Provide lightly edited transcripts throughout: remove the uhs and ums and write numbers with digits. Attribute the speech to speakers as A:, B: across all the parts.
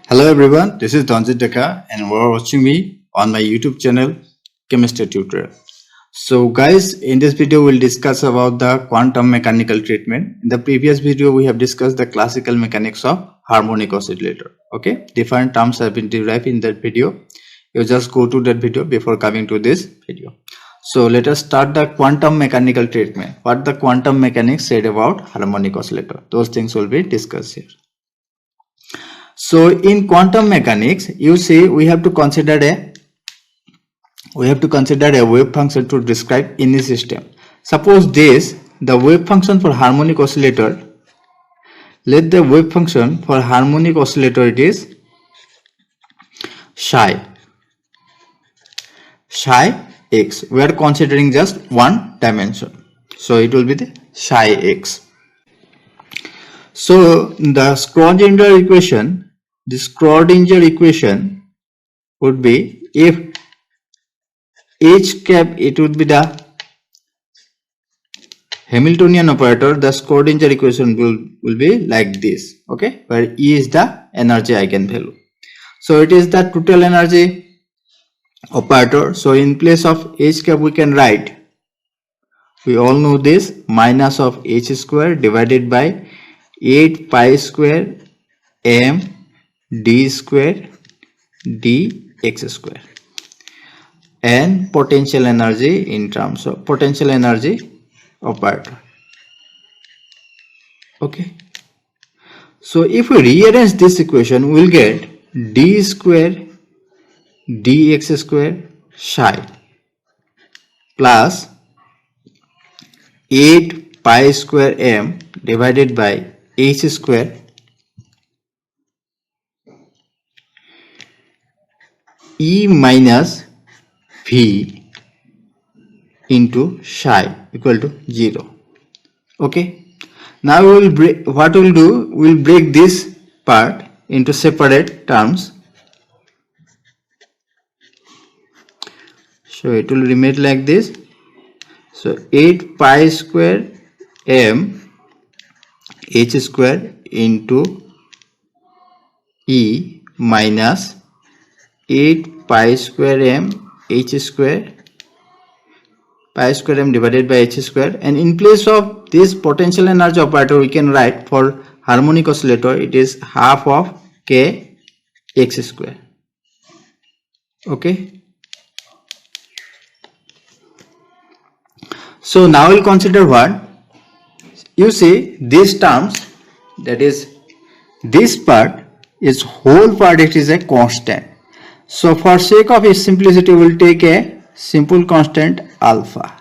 A: Hello everyone, this is Donjit Deka and you are watching me on my YouTube channel Chemistry Tutorial. So guys, in this video we'll discuss about the quantum mechanical treatment. In the previous video we have discussed the classical mechanics of harmonic oscillator. Okay, different terms have been derived in that video. You just go to that video before coming to this video. So let us start the quantum mechanical treatment. What the quantum mechanics said about harmonic oscillator. Those things will be discussed here. So in quantum mechanics, you see we have to consider a wave function to describe any system. Suppose the wave function for harmonic oscillator. Let the wave function for harmonic oscillator it is psi x. We are considering just one dimension, so it will be the psi x. So the Schrödinger equation would be, if h cap, it would be the Hamiltonian operator, the Schrödinger equation will be like this, okay, where E is the energy eigenvalue. So it is the total energy operator. So in place of h cap we can write, we all know this, minus of h square divided by 8 pi square m d square dx square, and potential energy in terms of potential energy operator. Okay, so if we rearrange this equation, we will get d square dx square psi plus 8 pi square m divided by h square E minus V into psi equal to 0. Okay, now we will break, what we will do, we will break this part into separate terms. So it will remain like this. So 8 pi square m h square into E minus 8 pi square m h square, pi square m divided by h square, and in place of this potential energy operator we can write for harmonic oscillator it is half of k x square. Okay, so now we'll consider what, you see these terms, that is this part is whole part, it is a constant. So for sake of its simplicity we will take a simple constant alpha,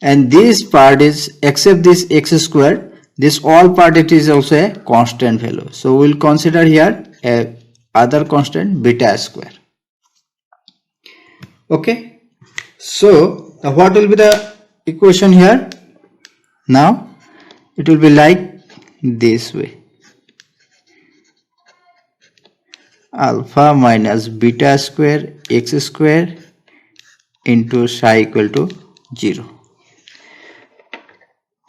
A: and this part is, except this x square, this all part it is also a constant value. So we will consider here a other constant beta square. Okay, so what will be the equation here? Now it will be like this way, alpha minus beta square x square into psi equal to 0.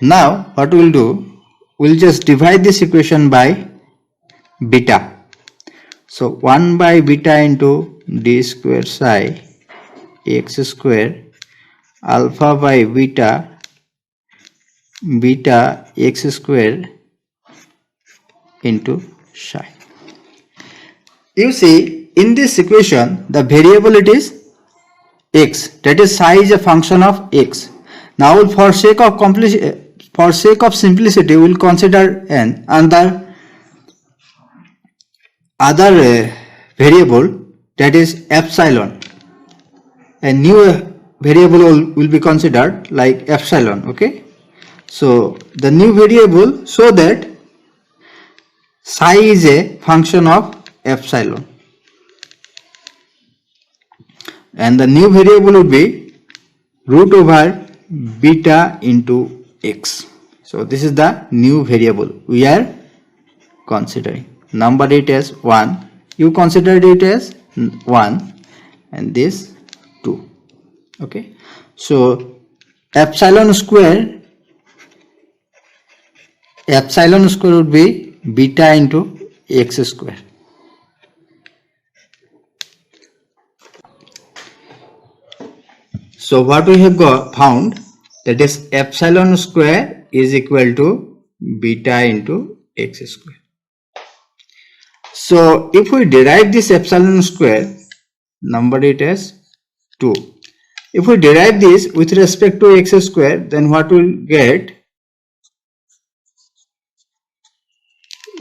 A: Now what we will do, we will just divide this equation by beta. So 1 by beta into d square psi x square alpha by beta x square into psi. You see in this equation the variable it is x, that is psi is a function of x. Now for sake of simplicity we will consider another variable, that is epsilon. A new variable will be considered like epsilon. Okay, so the new variable, so that psi is a function of epsilon, and the new variable would be root over beta into x. So this is the new variable we are considering. Number it as 1, you considered it as 1, and this 2. Okay, so epsilon square would be beta into x square. So what we have got found, that is epsilon square is equal to beta into x square. So if we derive this epsilon square, number it as 2. If we derive this with respect to x square, then what we'll get?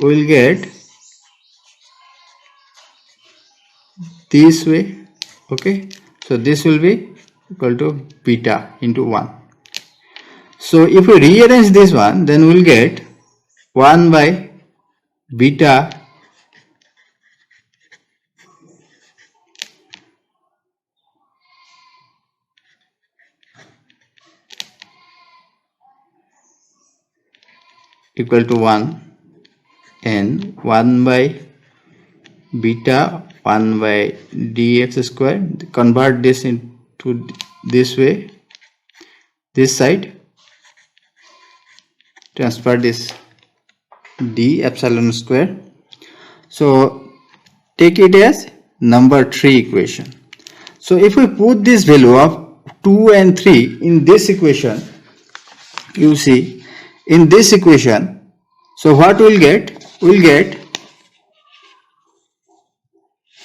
A: We'll get this way. Okay, so this will be equal to beta into 1. So if we rearrange this one, then we'll get 1 by beta equal to 1 and 1 by beta 1 by dx square. Convert this into this way, this side, transfer this d epsilon square. So take it as number 3 equation. So if we put this value of 2 and 3 in this equation, you see in this equation, so what we'll get? We'll get,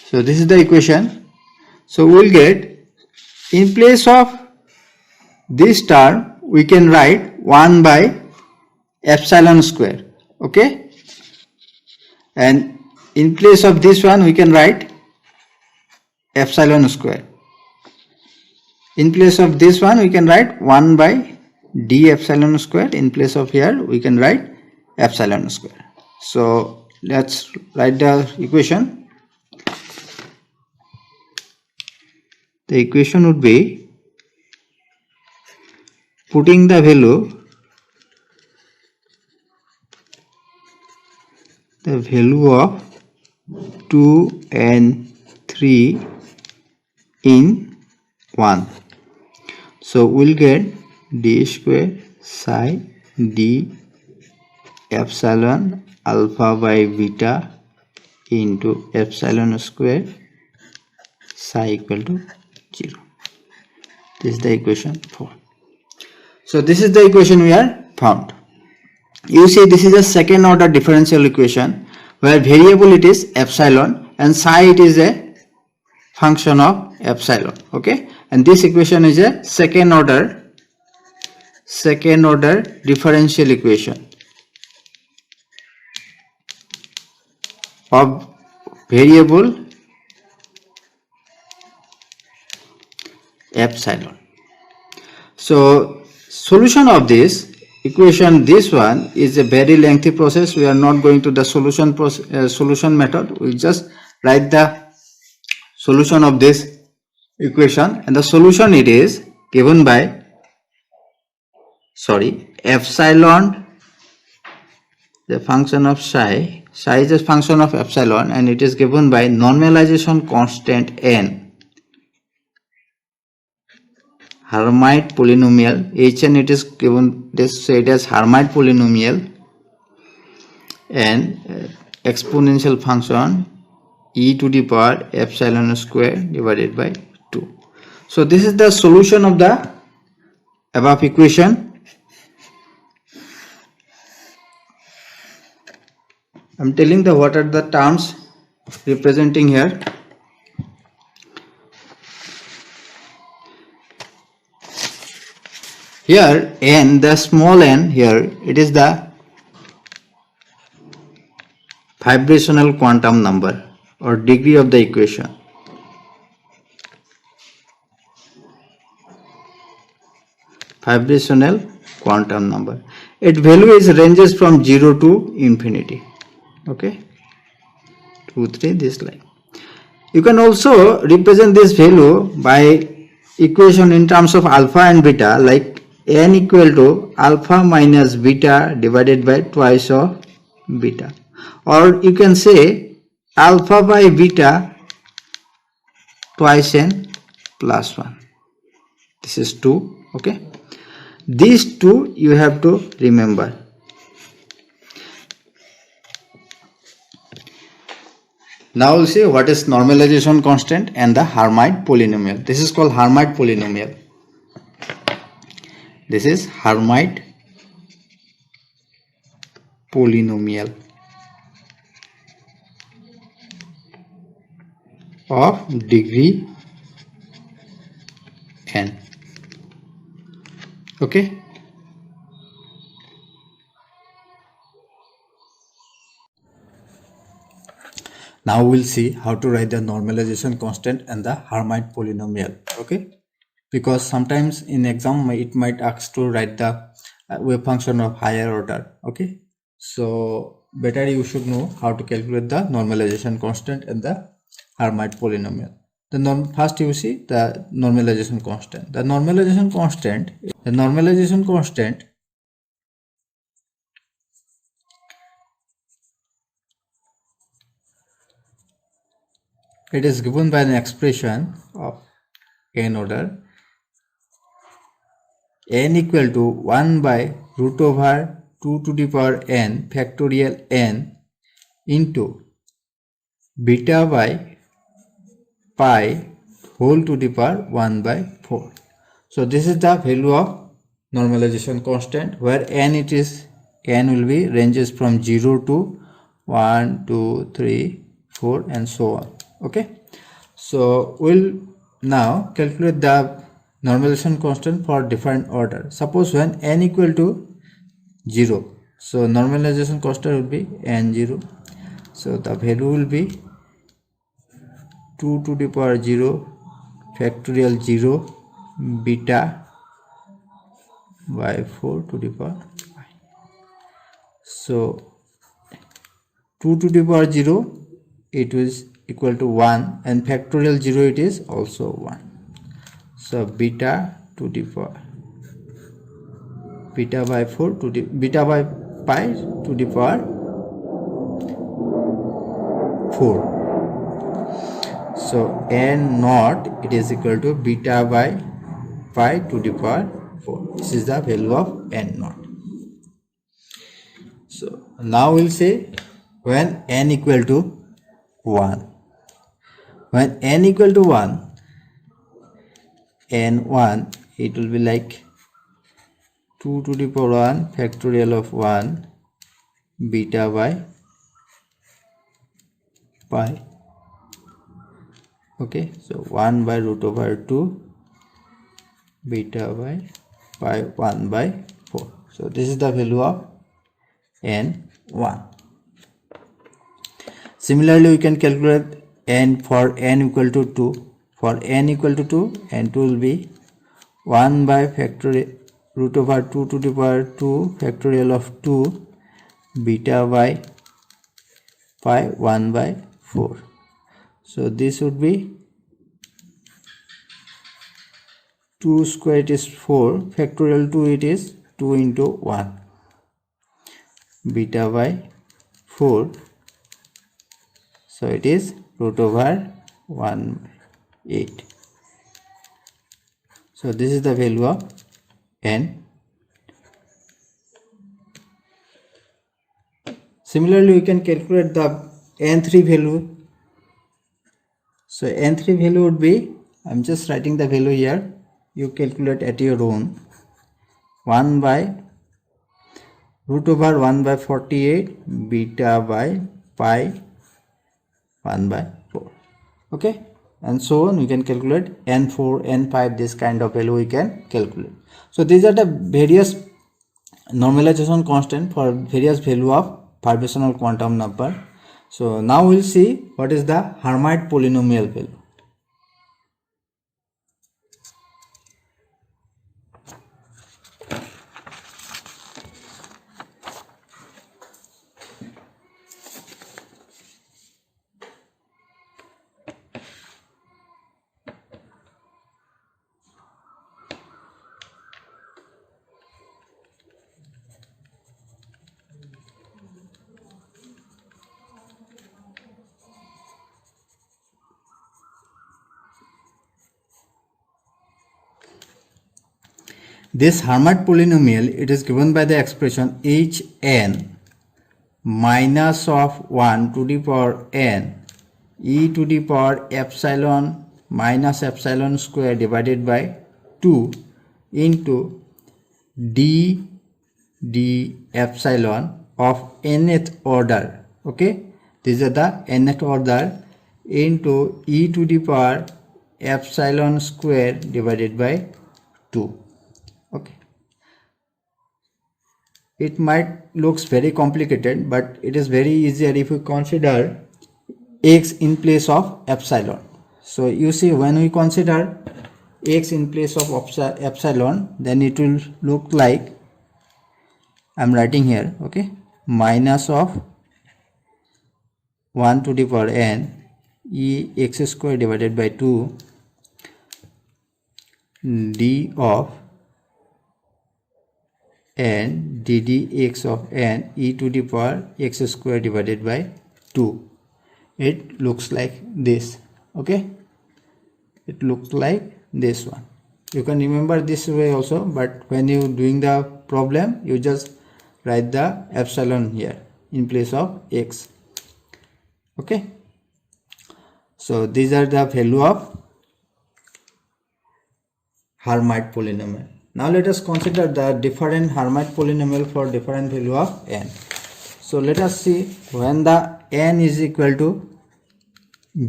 A: so this is the equation. So we'll get, in place of this term we can write 1 by epsilon square. Okay, and in place of this one we can write epsilon square. In place of this one we can write 1 by d epsilon square. In place of here we can write epsilon square. So let's write the equation. The equation would be, putting the value of 2 and 3 in 1. So we'll get d square psi d epsilon alpha by beta into epsilon square psi equal to 0. This is the equation 4. So this is the equation we are found. You see, this is a second order differential equation where variable it is epsilon and psi it is a function of epsilon. Okay, and this equation is a second order differential equation of variable epsilon. So solution of this equation, this one is a very lengthy process. We are not going to the solution method. We just write the solution of this equation, and the solution it is given by epsilon, the function of psi is a function of epsilon, and it is given by normalization constant n, Hermite polynomial Hn, it is given, this said as Hermite polynomial, and exponential function e to the power epsilon square divided by 2. So this is the solution of the above equation. I am telling the what are the terms representing here. Here n, the small n here, it is the vibrational quantum number or degree of the equation. Vibrational quantum number. Its value is ranges from 0 to infinity. Okay, 2, 3, this line. You can also represent this value by equation in terms of alpha and beta, like n equal to alpha minus beta divided by twice of beta, or you can say alpha by beta twice n plus 1. This is 2. Okay, these two you have to remember. Now we'll see what is normalization constant and the Hermite polynomial. This is called Hermite polynomial. This is Hermite polynomial of degree n. Okay. Now we'll see how to write the normalization constant and the Hermite polynomial. Okay, because sometimes in exam it might ask to write the wave function of higher order. Okay, so better you should know how to calculate the normalization constant and the Hermite polynomial. First you see the normalization constant. The normalization constant it is given by an expression of n order, n equal to 1 by root over 2 to the power n factorial n into beta by pi whole to the power 1 by 4. So this is the value of normalization constant, where n will be ranges from 0 to 1, 2, 3, 4 and so on. Okay, so we'll now calculate the normalization constant for different order. Suppose when n equal to 0, so normalization constant will be n0. So the value will be 2 to the power 0 factorial 0 beta by 4 to the power pi. So 2 to the power 0 it is equal to 1 and factorial 0 it is also 1. So beta to the power beta by 4 to the beta by pi to the power 4. So n naught it is equal to beta by pi to the power 4. This is the value of n naught. So now we'll say when n equal to 1. When n equal to 1, n1 it will be like 2 to the power 1 factorial of 1 beta by pi. Okay, so 1 by root over 2 beta by pi 1 by 4. So this is the value of n1. Similarly, we can calculate n for n equal to 2. For n equal to 2, n2 will be 1 by factorial root over 2 to the power 2 factorial of 2 beta by pi 1 by 4. So this would be 2 square it is 4 factorial 2 it is 2 into 1 beta by 4. So it is root over 1/8. So this is the value of n. Similarly, we can calculate the n3 value. So n3 value would be, I'm just writing the value here, you calculate at your own. 1 by root over 1 by 48 beta by pi 1 by 4. Okay, and so on. We can calculate n4, n5, this kind of value we can calculate. So these are the various normalization constant for various value of vibrational quantum number. So now we'll see what is the Hermite polynomial value. This Hermite polynomial, it is given by the expression hn minus of 1 to the power n e to the power epsilon minus epsilon square divided by 2 into d epsilon of nth order. Okay, these are the nth order into e to the power epsilon square divided by 2. Okay, it might looks very complicated, but it is very easier if we consider x in place of epsilon. So you see, when we consider x in place of epsilon, then it will look like, I'm writing here, okay, minus of 1 to the power n e x square divided by 2 d of n ddx of n e to the power x square divided by 2. It looks like this. Okay, it looks like this one. You can remember this way also, but when you doing the problem, you just write the epsilon here in place of x. Okay, so these are the value of Hermite polynomial. Now let us consider the different Hermite polynomial for different value of n. So let us see, when the n is equal to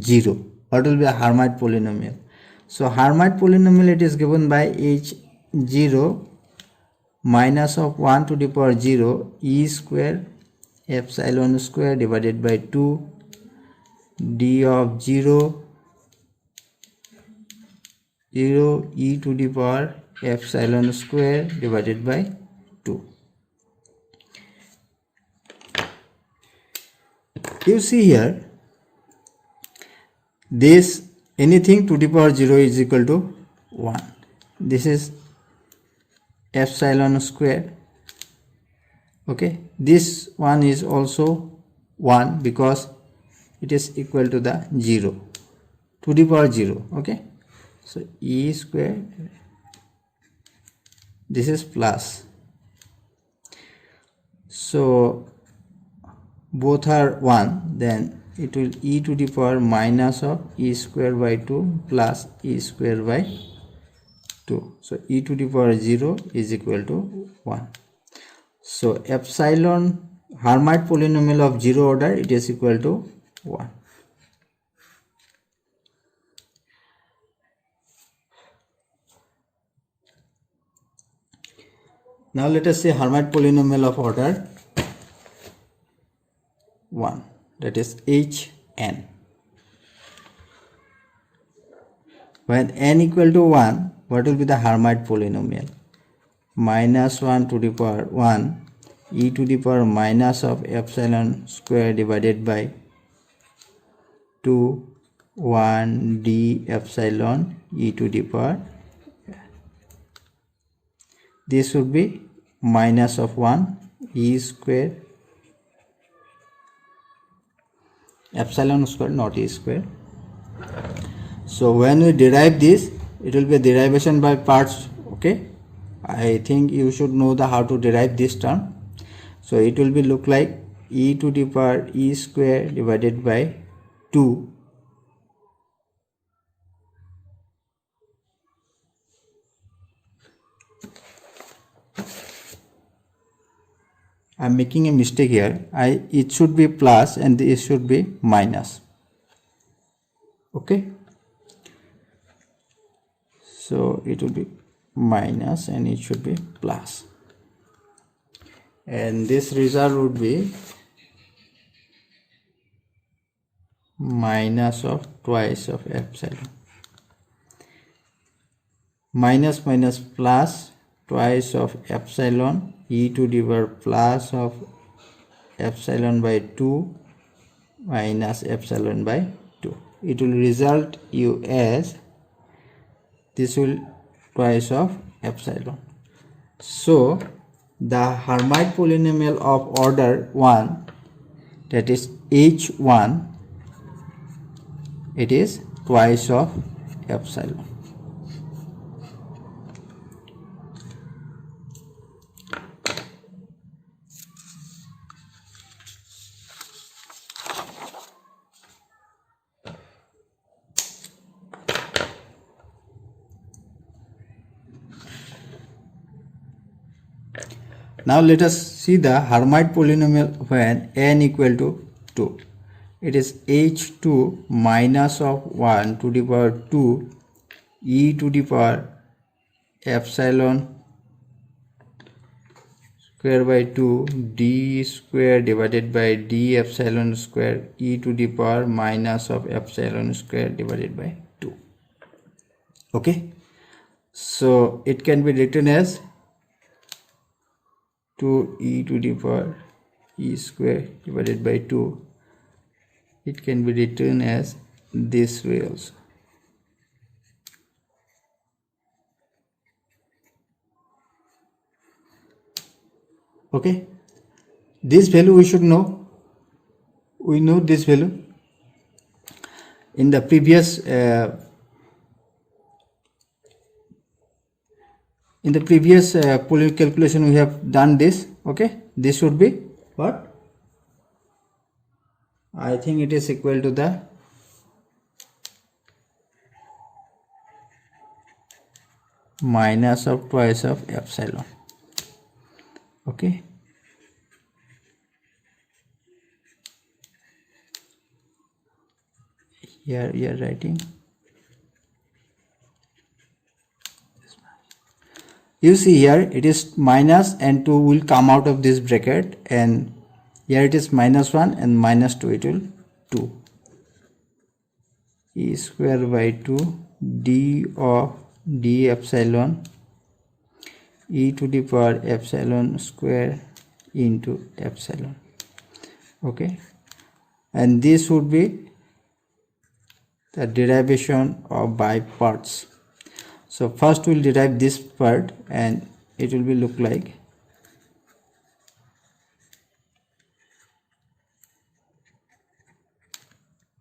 A: 0, what will be a Hermite polynomial? So Hermite polynomial, it is given by h0 minus of 1 to the power 0 e square epsilon square divided by 2 d of 0 e to the power epsilon square divided by 2. You see here, this anything to the power 0 is equal to 1. This is epsilon square. Okay, this one is also 1 because it is equal to the 0 to the power 0. Okay, so e square, this is plus, so both are 1, then it will e to the power minus of e square by 2 plus e square by 2. So e to the power 0 is equal to 1. So epsilon Hermite polynomial of 0 order, it is equal to 1. Now let us say Hermite polynomial of order 1, that is hn. When n equal to 1, what will be the Hermite polynomial? Minus 1 to the power 1 e to the power minus of epsilon square divided by 2 1 d epsilon e to the power. This would be minus of 1 e square epsilon square, not e square. So when we derive this, it will be a derivation by parts. Okay, I think you should know the how to derive this term. So it will be look like e to the power e square divided by 2 I'm making a mistake here. It should be plus and this should be minus. Okay, so it will be minus and it should be plus, and this result would be minus of twice of epsilon. Minus minus plus, twice of epsilon e to the power plus of epsilon by 2 minus epsilon by 2. It will result you as, this will twice of epsilon. So the Hermite polynomial of order 1, that is h1, it is twice of epsilon. Now let us see the Hermite polynomial when n equal to 2. It is h2 minus of 1 to the power 2 e to the power epsilon square by 2 d square divided by d epsilon square e to the power minus of epsilon square divided by 2. Okay, so it can be written as 2 e to the power e square divided by 2. It can be written as this way also. Okay, this value we should know. We know this value in the previous polynomial calculation we have done this. Okay, this should be what? I think it is equal to the minus of twice of epsilon. Okay, here we are writing, you see here it is minus and 2 will come out of this bracket, and here it is minus 1 and minus 2, it will 2 e square by 2 d of d epsilon e to the power epsilon square into epsilon. Okay, and this would be the derivation of by parts. So first we'll derive this part and it will be look like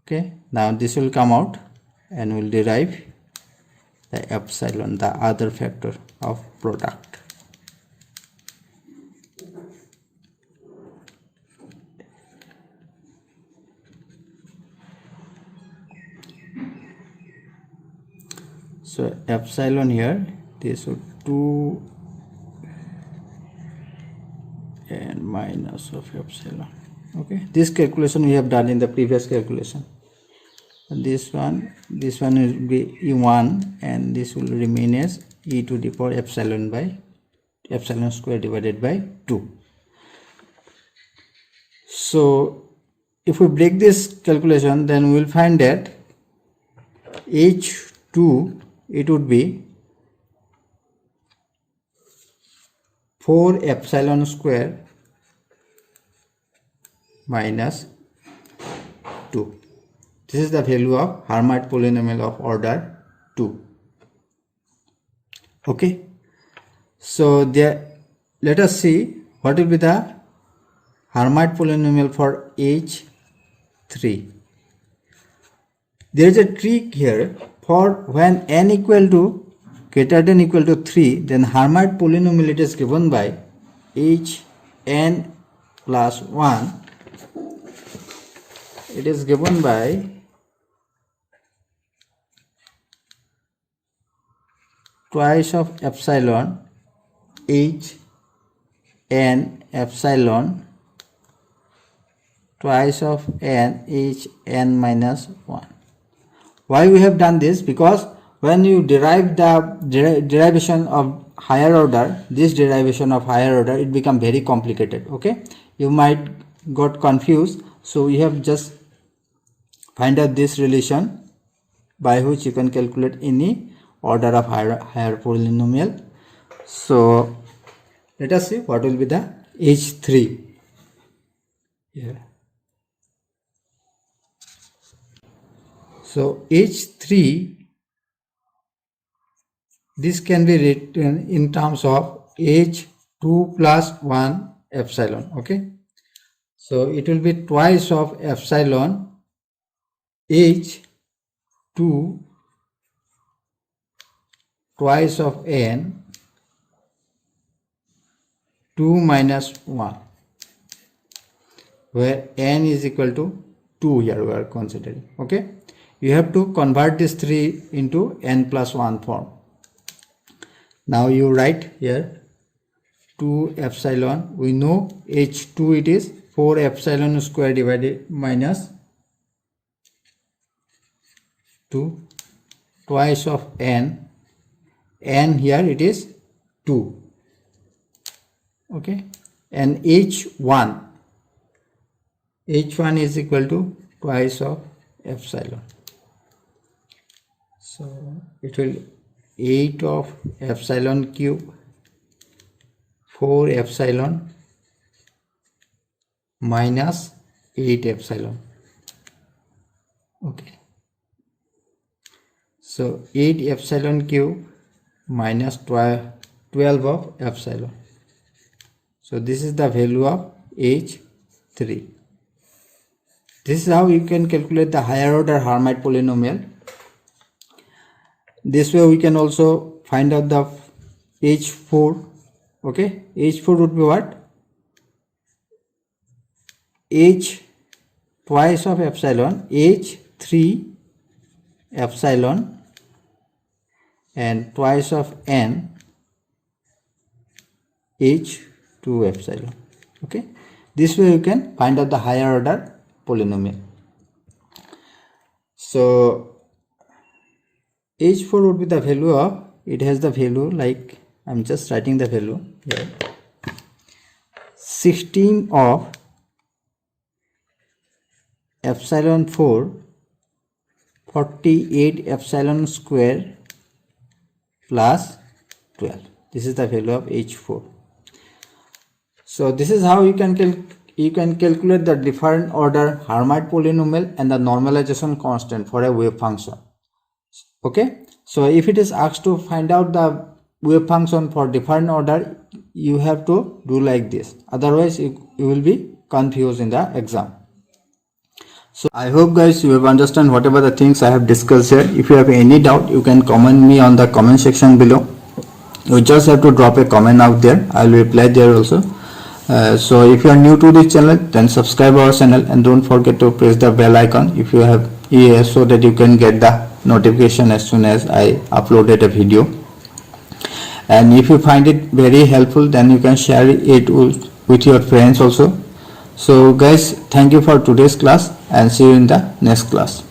A: okay. Now this will come out and we'll derive the epsilon, the other factor of product. So epsilon here, this would 2 and minus of epsilon. Okay, this calculation we have done in the previous calculation. And this one will be e1 and this will remain as e to the power epsilon by epsilon square divided by 2. So if we break this calculation, then we will find that h2 it would be 4 epsilon square minus 2. This is the value of Hermite polynomial of order 2. Okay, so there, let us see what will be the Hermite polynomial for h3. There is a trick here. For when n equal to greater than equal to 3, then Hermite polynomial it is given by hn plus 1. It is given by twice of epsilon h n epsilon twice of n h n minus 1. Why we have done this? Because when you derive the derivation of higher order, this derivation of higher order, it become very complicated. Okay, you might got confused, so we have just find out this relation by which you can calculate any order of higher polynomial. So let us see what will be the h3 here. So h3, this can be written in terms of h2 plus 1 epsilon. Okay, so it will be twice of epsilon h2 twice of n 2 minus 1, where n is equal to 2 here we are considering. Okay, you have to convert this 3 into n plus 1 form. Now you write here 2 epsilon. We know H2 it is 4 epsilon square divided minus 2 twice of n. N here it is 2. Okay, and H1 is equal to twice of epsilon. So it will 8 of epsilon cube 4 epsilon minus 8 epsilon. Okay, so 8 epsilon cube minus 12 of epsilon. So this is the value of H3. This is how you can calculate the higher order Hermite polynomial. This way we can also find out the H4. Okay, H4 would be what? H twice of epsilon, H3 epsilon, and twice of n, H2 epsilon. Okay, this way you can find out the higher order polynomial. So H4 would be the value of, it has the value like, I'm just writing the value here, 16 of epsilon 4 48 epsilon square plus 12. This is the value of H4. So this is how you can calculate the different order Hermite polynomial and the normalization constant for a wave function. Okay, so if it is asked to find out the wave function for different order, you have to do like this, otherwise you will be confused in the exam. So I hope guys you have understand whatever the things I have discussed here. If you have any doubt, you can comment me on the comment section below. You just have to drop a comment out there, I will reply there also. So if you are new to this channel, then subscribe our channel and don't forget to press the bell icon if you have so that you can get the notification as soon as I uploaded a video. And if you find it very helpful, then you can share it with your friends also. So guys, thank you for today's class and see you in the next class.